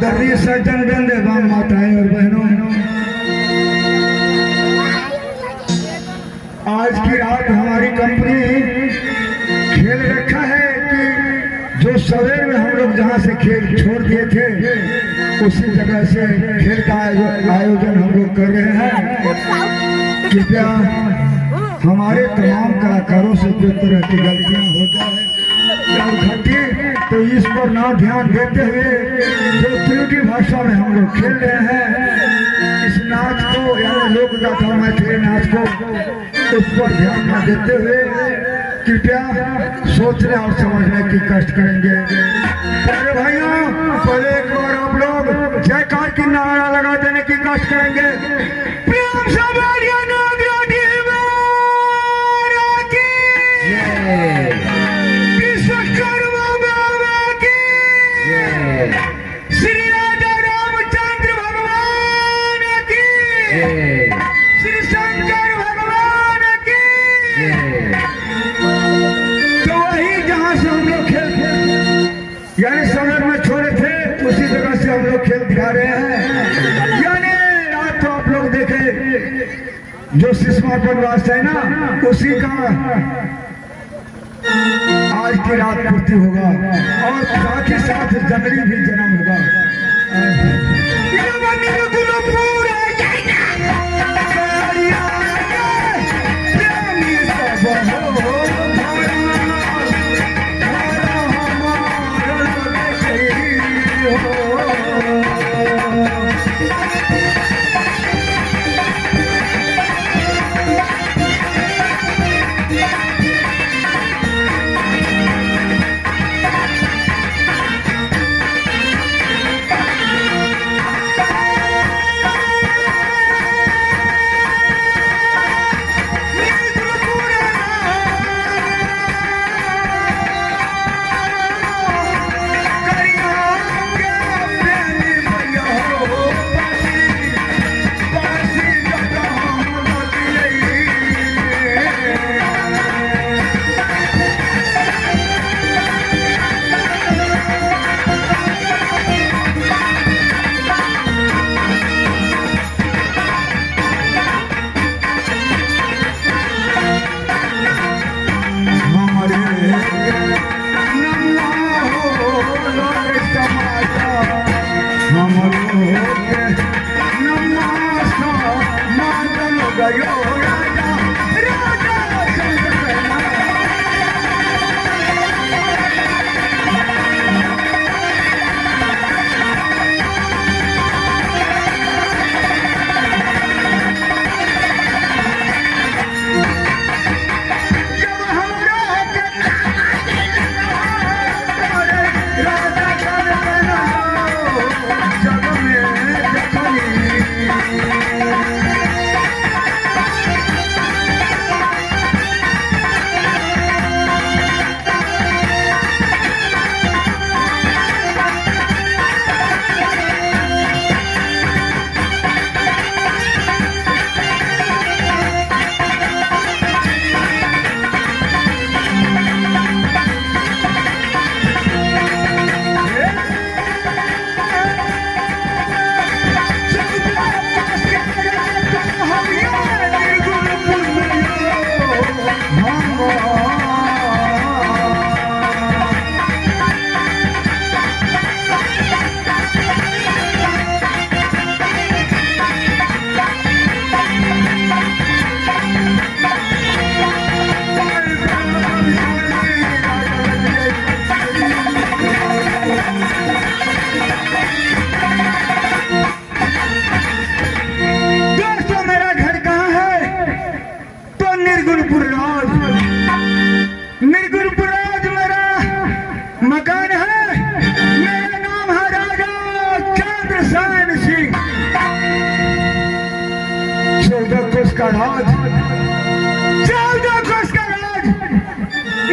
आदरणीय सज्जन वृंद एवं माताएं और बहनों, आज की रात हमारी कंपनी खेल रखा है कि जो सवेर में हम लोग जहां से खेल छोड़ दिए थे उसी जगह से खेल का आयोजन हम लोग कर रहे हैं। कृपया हमारे तमाम कलाकारों से जो तरह की गलतियां हो जाए तो इस पर ना ध्यान देते हुए जो त्रुटि भाषा में हम लोग खेल रहे हैं इस नाच को या लोक गाथा मैथिली नाच को उस पर ध्यान न देते हुए कृपया सोचने और समझने की कष्ट करेंगे। प्यारे भाइयों, पहले एक बार आप लोग जयकार की नारा लगा देने की कष्ट करेंगे। प्रेम से बोलिए विश्वकर्मा बाबा की, श्री राजा रामचंद्र भगवान की, श्री शंकर भगवान की। तो वही जहां से हम लोग खेल यानी सवेर में छोड़े थे उसी जगह से हम लोग खेल दिखा रहे हैं। यानी रात तो आप लोग देखे जो सिस्मा बनवास है ना उसी का आज की रात पूर्ति होगा और साथ ही साथ जंगली भी जन्म होगा।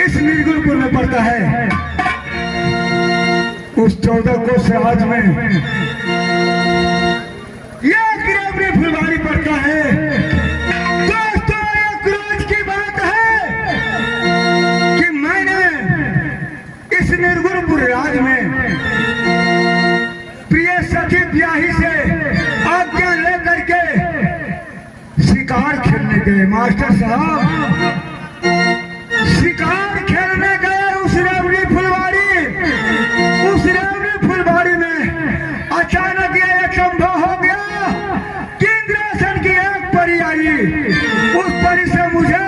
इस निर्गुणपुर में पड़ता है। उस 14 कोस राज में यह गिरवरी फुलवारी पड़ता है। दोस्तों, एक रोज की बात है कि मैंने इस निर्गुणपुर राज में प्रिय शिकार खेलने गए मास्टर साहब, शिकार खेलने गए उस रेवड़ी फुलवाड़ी। उस रेवड़ी फुलवाड़ी में अचानक ये एक संभव हो गया कि इंद्रासन की एक परी आई। उस परी से मुझे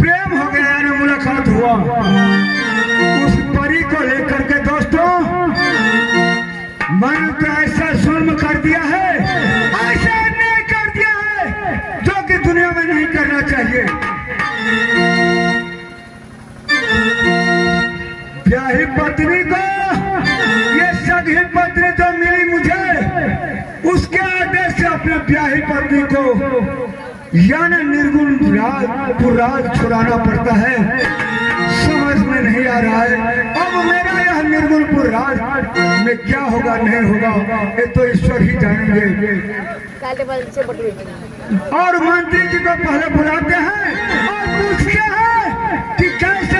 प्रेम हो गया, यानी मुलाकात हुआ। उस परी को लेकर के दोस्तों मैंने तो ऐसा जुल्म कर दिया है, ऐसा अन्याय कर दिया है जो कि दुनिया में नहीं करना चाहिए। ब्याही पत्नी को, ये सगी पत्नी जो मिली मुझे, उसके आदेश से अपने ब्याही पत्नी को यानी निर्गुण पुराज छुड़ाना पड़ता है। समझ में नहीं आ रहा है अब मेरा यह निर्गुण पुराज में क्या होगा नहीं होगा, ये तो ईश्वर ही जानेंगे। और मंत्री जी को पहले बुलाते हैं और पूछते हैं कि कैसे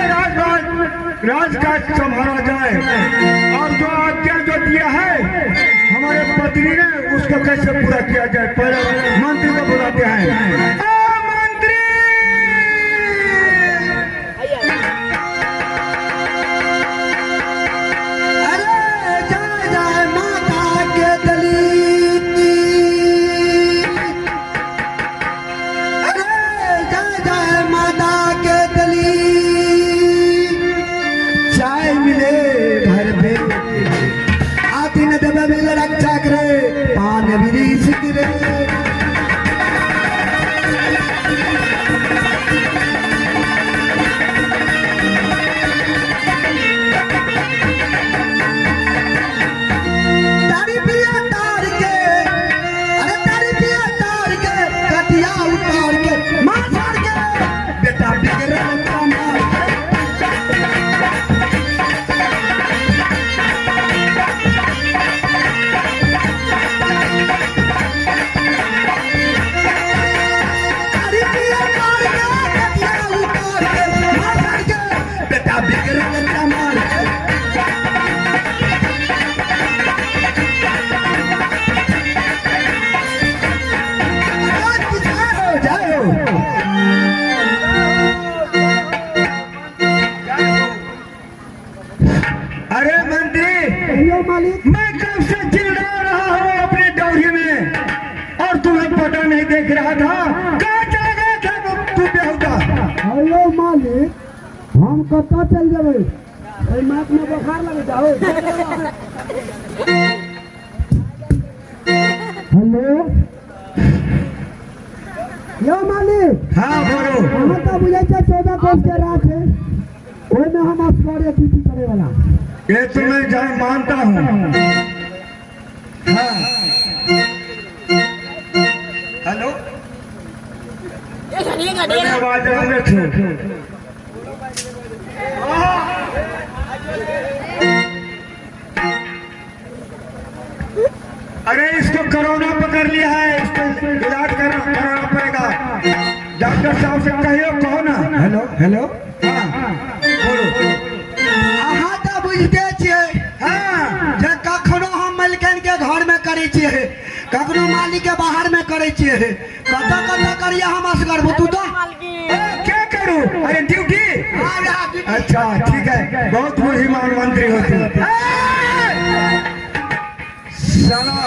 राजकाज संभाला जाए, और जो आज्ञा जो दिया है हमारे पत्नी ने उसको कैसे पूरा किया जाए। पहले मंत्री को बुलाते हैं। मंत्री, अरे जय जय माता के दलित, अरे जय जय माता के दलित, चाय मिले घर पे आती न दबा मिल रक्षा करे, पान भी सिकरे। तारी पिया तार के, अरे तारी पिया तार के, कटिया उतार के, मार फाड़ के, बेटा बिगड़े का मार के। तारी पिया तार के, कटिया उतार के, मार फाड़ के, बेटा बिगड़े का मार के। अरे मंत्री, मालिक, मैं कब से चिल्ला रहा हूँ अपने डौरी में और तुम्हें पता नहीं देख रहा था। कहाँ चला गया था तू बेहुदा? हेलो मालिक, हम कत्ता चल जावे, नाक में बुखार लग जाओ। हेलो, यो मालिक, हाँ बोलो। हम तो बुझे 14 कोस के रात है, ओई में हम अस्पताल ड्यूटी करे वाला। ये तो मैं जान मानता हूँ। हाँ हेलो, मैंने आवाज हमने छू। अरे इसको कोरोना पकड़ लिया है, इसको इलाज कराना पड़ेगा। डॉक्टर साहब से कहियो, कहो ना। हेलो हेलो, हाँ बोलो। अहाँ तो बुझते छियै, हाँ जे कखनो हम मलिकन के घर में करे छियै, कखनो मालिक के बाहर में करे छियै, कतऽ कतऽ करिए हम असगर बुतू तो। क्या करूं? अरे ड्यूटी। अच्छा ठीक है, बहुत बुद्धिमान मंत्री होते। साला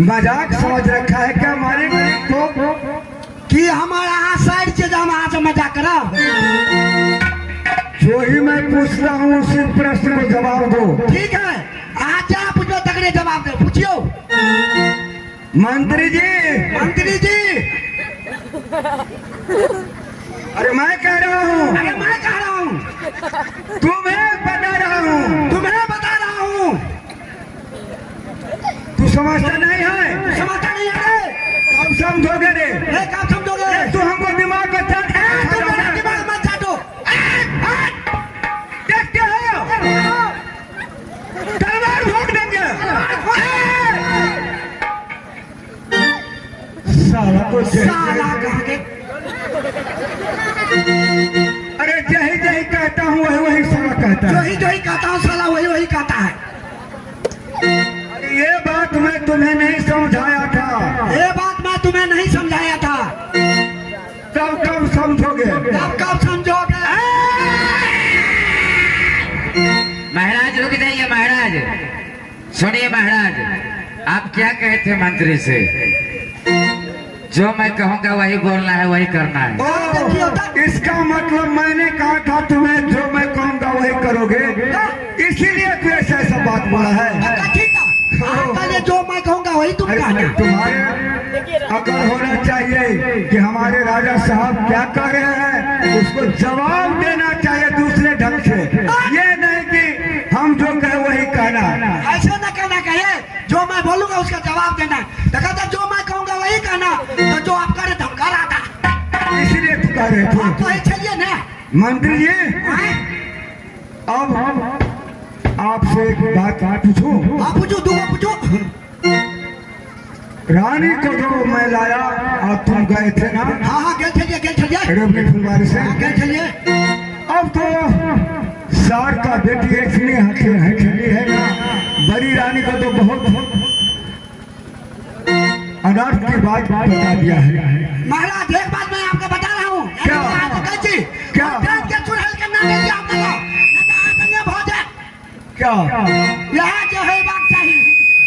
मजाक समझ रखा है क्या मालिक को कि हमारा यहाँ साइड से हम यहाँ से मजाक करा। जो ही मैं पूछ रहा हूँ उसी प्रश्न को जवाब दो। ठीक है, आज क्या पूछो तकरे जवाब दो, पूछियो। मंत्री जी, मंत्री जी, अरे मैं कह रहा हूँ, अरे मैं कह रहा हूँ, तुम्हें बता रहा हूँ, तुम्हें बता रहा हूँ, तू समझता नहीं है? समझता नहीं है? कब समझोगे रे? कब समझोगे? तू हमको दिमाग में चाट तुम मेरा दिमाग मत चाटो। देखते हो तलवार भोंक देंगे। साला को साला कह के, अरे जही जही कहता हूँ वही वही साला कहता है। जो ही कहता हूँ साला वही वही कहता है। अरे ये बात मैं तुम्हें नहीं समझाया था। सुनिए महाराज, आप क्या कहे थे मंत्री से? जो मैं कहूँगा वही बोलना है, वही करना है। इसका मतलब मैंने कहा था तुम्हें जो मैं कहूँगा वही करोगे, इसीलिए तू ऐसा बात बोला है। जो मैं कहूँगा वही तुम कहना। तुम्हारे अकल होना चाहिए कि हमारे राजा साहब क्या कह रहे हैं, उसको जवाब देना चाहिए दूसरे ढंग से। ये नहीं कि हम जो कहे वही कहना। ऐसा न कहना कहे, जो मैं बोलूंगा उसका जवाब देना। देखा था, जो मैं कहूँगा वही कहना, तो जो आप करे धमका रहा था, इसीलिए तू कह रहे थे। तो चलिए ना मंत्री जी, अब हम आपसे एक बात पूछूं। आप पूछो, दूंगा पूछो। रानी को जो मैं लाया और तुम गए थे ना? हाँ, गए चलिए रेवनी फुलवारी से गए चलिए। अब तो सार का बेटी इतनी हथेली है ना, बड़ी रानी को तो बहुत अनर्थ की बात बता दिया है। महाराज, एक बात मैं आपको बता रहा हूँ। क्या? क्या? क्या? यहाँ जो है बात चाहिए।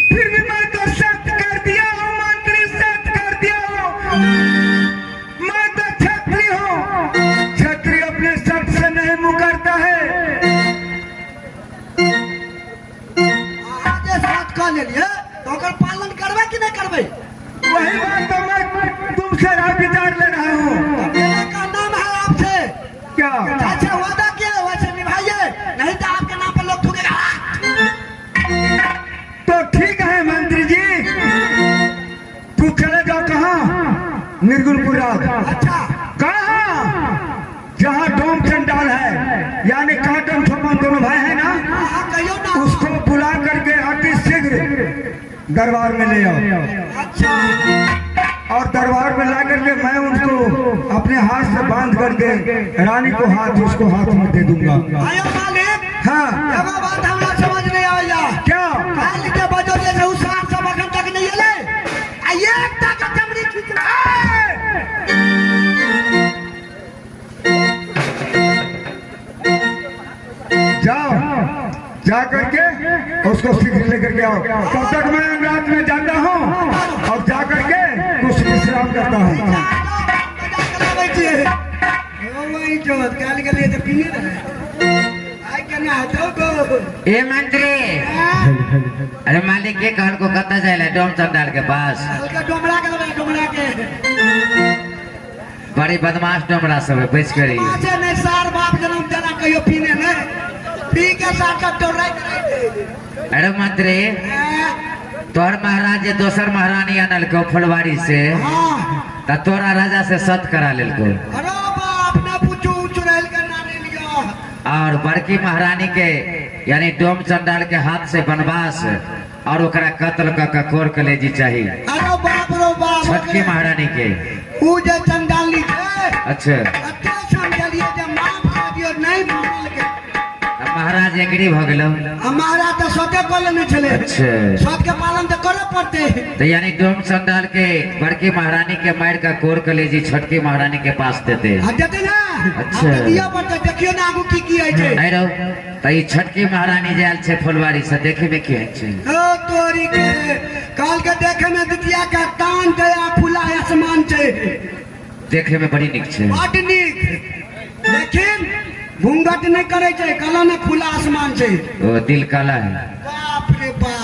फिर भी मैं तो सख्त कर दिया हूँ मंत्री, सख्त कर दिया हूँ। मैं तो छत्री हूँ, छत्री अपने शब्द से नहीं मुकरता है। आगे साथ कह ले लिए, तो अगर पालन करवे कि नहीं करवे? वही बात तो मैं तुमसे राय विचार ले रहा हूँ। मेरा का नाम है आपसे, क्या? जैसे वादा किया वैसे निभाइए, नहीं तो आपके नाम पर लोग थूकेगा। तो ठीक है मंत्री जी, तू चले जाओ। कहाँ? निर्गुणपुर राज। अच्छा, कहाँ? जहाँ डोम चंडाल है, यानी काटन छपन दोनों भाई है ना, हाँ कहियो ना। उसको बुला करके अति शीघ्र दरबार में ले आओ। अच्छा, और दरबार में ला करके मैं उनको अपने हाथ से बांध करके रानी को उसको हाथ में दे दूंगा। आयो मालिक। हाँ। एगो बात हमरा समझ नहीं आया। क्या? काल के बजो जे उस साथ सब अखन तक नहीं एले, आ एक तक चमड़ी खींच जाओ, जा करके उसको शीघ्र लेकर के आओ। तब तक मैं रात में जाता हूँ और जा करके कुछ विश्राम करता हूँ। काल के लिए तो पीने रहे। आई करना है तो ए मंत्री, अरे मालिक के घर को कता जाए डोम चंडाल के पास? हल्का डोमरा के लगे, डोमरा के बड़ी बदमाश डोमरा सब है, बच करी। अच्छा नहीं, सार बाप जन्म देना कहियो पीने नहीं, पी के साथ तो रह। अरे मंत्री, तोहर महाराज जे दोसर महारानी आनल को फुलवारी से, हाँ। त तोरा राजा से सत करा लेल को। अरे बाप ने पूछो चुड़ैल का नानी लिया। और बड़की महारानी के यानी डोम चंडाल के हाथ से बनवास और ओकरा कत्ल का कोर कलेजी चाहिए। अरे बाप रो बाप। छोटकी महारानी के ऊ जे चंडाली है। अच्छा, अत्ते समझलिए जे माफ कर दियो, नहीं मानल के महाराज एग्री भ गेलो। हमारा तो सोचे कोले नहीं चले। अच्छा, सब के पालन तो करे पड़ते। तो यानी डोम चंडाल के बड़की महारानी के मार का कोर कलेजी छोटकी महारानी के पास देते। देते ना। अच्छा। दिया पड़ते, देखियो ना आगू की है जे। नहीं रहो, तो ये छोटकी महारानी जाल छे फुलवारी से देखे में की है? ओ तोरी के काल के देखे में दुतिया का तान दया खुला आसमान छे, देखे में बड़ी निक छे। बड़ निक, लेकिन घूंघट नहीं करे छे, काला में खुला आसमान छे। ओ दिल काला है। बाप रे बाप।